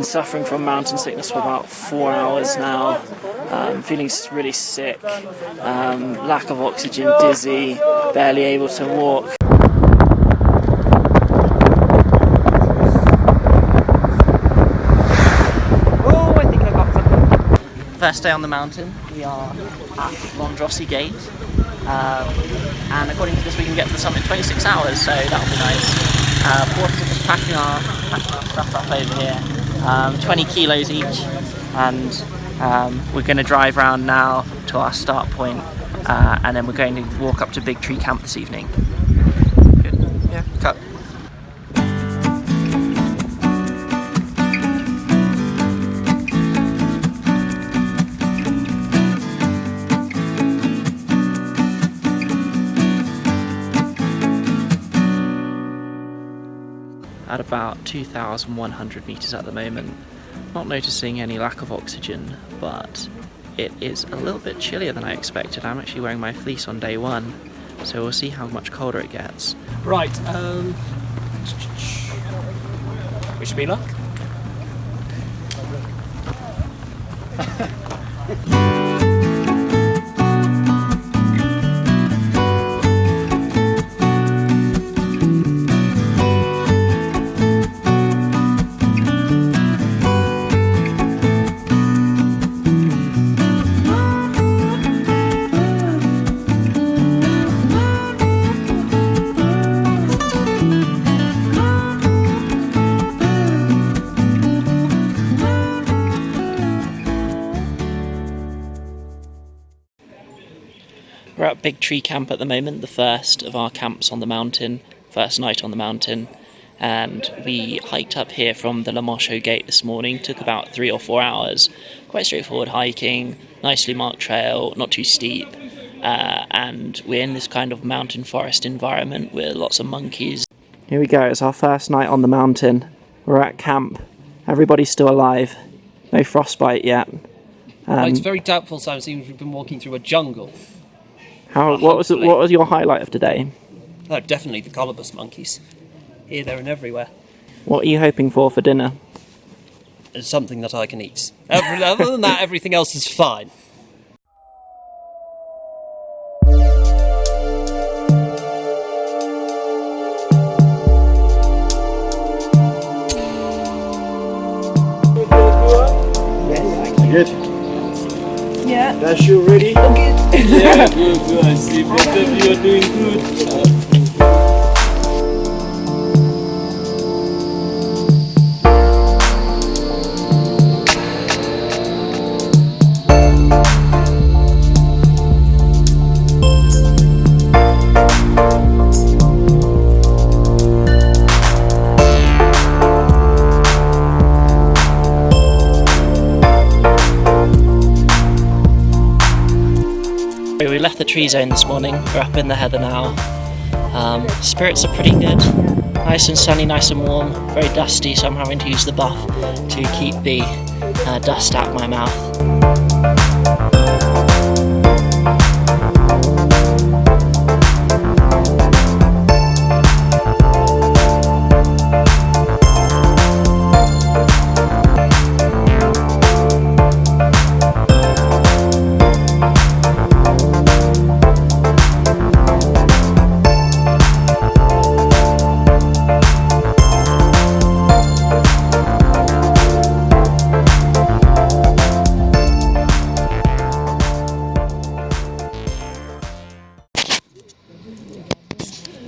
been suffering from mountain sickness for about 4 hours now. Feeling really sick, lack of oxygen, dizzy, barely able to walk. Oh, I think I got something. First day on the mountain, we are at Lemosho Gate, and according to this we can get to the summit in 26 hours, so that'll be nice. Porters are just packing our stuff up over here, 20 kilos each, and we're going to drive around now to our start point, and then we're going to walk up to Big Tree Camp this evening. Good. Yeah, cut. At about 2,100 meters at the moment. Not noticing any lack of oxygen, but it is a little bit chillier than I expected. I'm actually wearing my fleece on day one, so we'll see how much colder it gets. Right, wish me luck. We're at Big Tree Camp at the moment, the first of our camps on the mountain, first night on the mountain, and we hiked up here from the Lemosho Gate this morning. Took about 3 or 4 hours. Quite straightforward hiking, nicely marked trail, not too steep, and we're in this kind of mountain forest environment with lots of monkeys. Here we go, it's our first night on the mountain. We're at camp. Everybody's still alive. No frostbite yet. It's very doubtful, so it seems we've been walking through a jungle. What was your highlight of today? Oh, definitely the colobus monkeys. Here, there and everywhere. What are you hoping for dinner? It's something that I can eat. Other than that, everything else is fine. Good. Yeah. That shoe ready? Okay. Yeah, good. I see both of you are doing good. We left the tree zone this morning, we're up in the heather now. Spirits are pretty good, nice and sunny, nice and warm, very dusty, so I'm having to use the buff to keep the dust out of my mouth.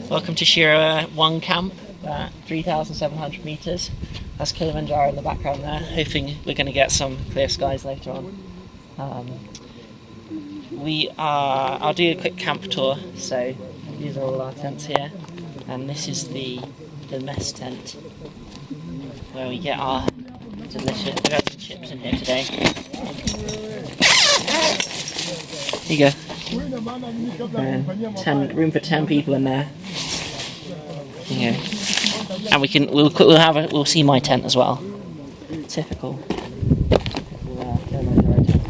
Welcome to Shira 1 camp at 3,700 meters. That's Kilimanjaro in the background there. Hoping we're going to get some clear skies later on. I'll do a quick camp tour. So these are all our tents here, and this is the mess tent where we get our delicious. We've got some chips in here today. Here you go. Room for 10 people in there. Yeah, and we'll see my tent as well. Typical Kilimanjaro tent.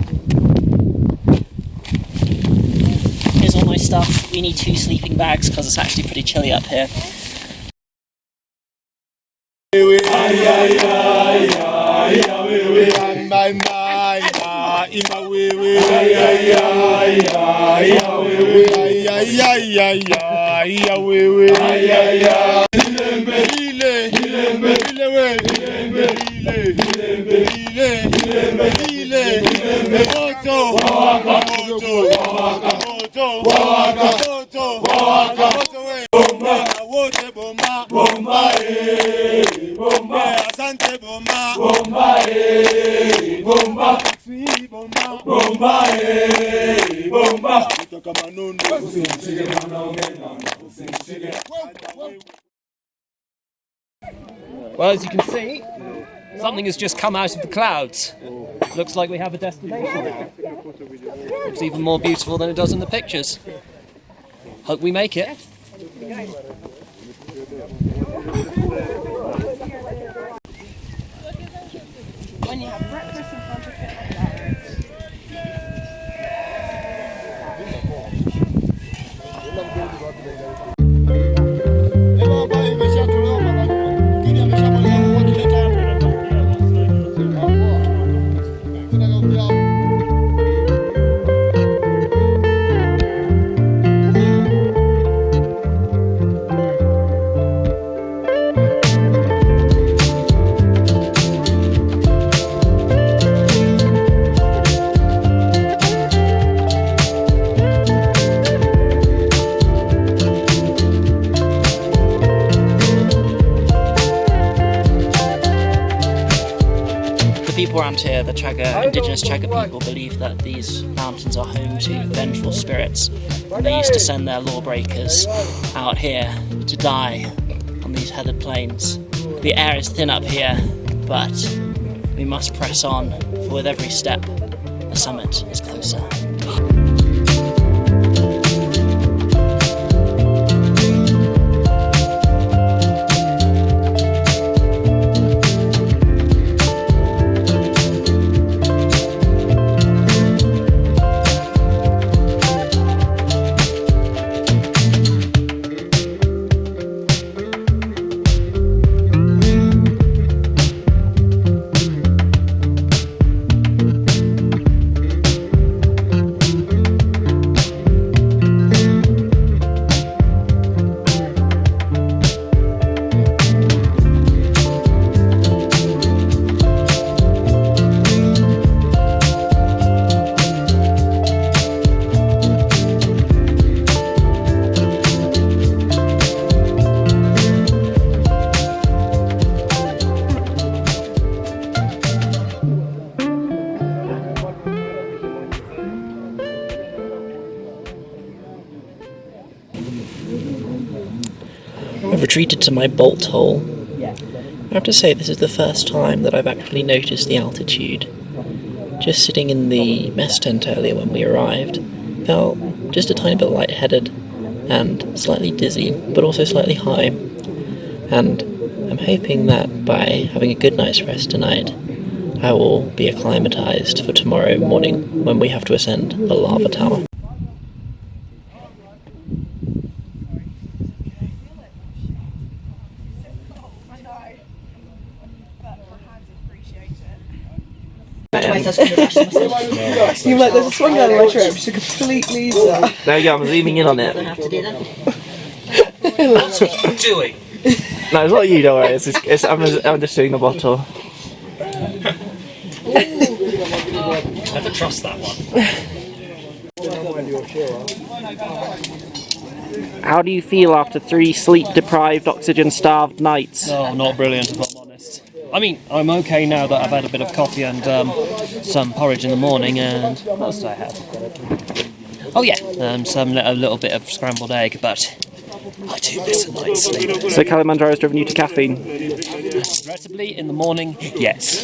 Here's all my stuff. We need 2 sleeping bags because it's actually pretty chilly up here. Ahsante bomba, bomba, bomba, bomba, bomba. Well, as you can see, something has just come out of the clouds. Looks like we have a destination now. Looks even more beautiful than it does in the pictures. Hope we make it. When you have breakfast in front of it like that. People around here, the indigenous Chagga people, believe that these mountains are home to vengeful spirits. And they used to send their lawbreakers out here to die on these heathered plains. The air is thin up here, but we must press on, for with every step, the summit is closer. I've retreated to my bolt hole. I have to say this is the first time that I've actually noticed the altitude. Just sitting in the mess tent earlier when we arrived, felt just a tiny bit lightheaded and slightly dizzy, but also slightly high. And I'm hoping that by having a good night's rest tonight, I will be acclimatized for tomorrow morning when we have to ascend the lava tower. You're like, there's a swing down my trip, just a complete loser. There you go, I'm zooming in on it. have to do that. What are you doing? No, it's not you, don't worry. I'm just doing the bottle. Never trust that one. How do you feel after 3 sleep-deprived, oxygen-starved nights? No, not brilliant if I'm honest. I mean, I'm okay now that I've had a bit of coffee and some porridge in the morning, and what else did I have? Oh yeah, a little bit of scrambled egg, but I do miss a night's sleep. So Kilimanjaro's driven you to caffeine? Regrettably, in the morning, yes.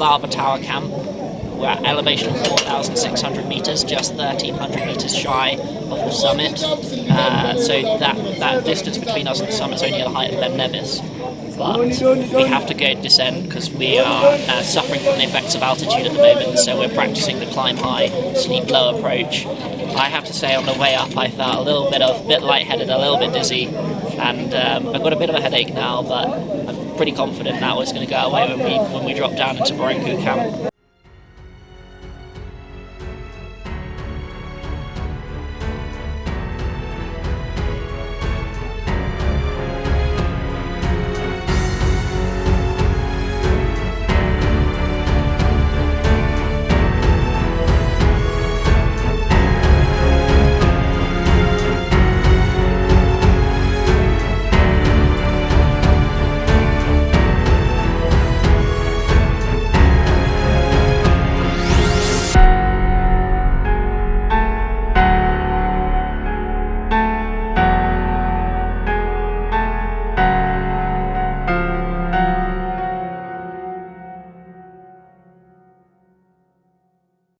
Lava Tower Camp. We're at elevation of 4,600 metres, just 1,300 metres shy of the summit. So that distance between us and the summit is only at the height of Ben Nevis. But we have to go descend because we are suffering from the effects of altitude at the moment, so we're practicing the climb high, sleep low approach. I have to say on the way up I felt a bit lightheaded, a little bit dizzy, and I've got a bit of a headache now, but I'm pretty confident that was going to go away when we drop down into Barranco camp.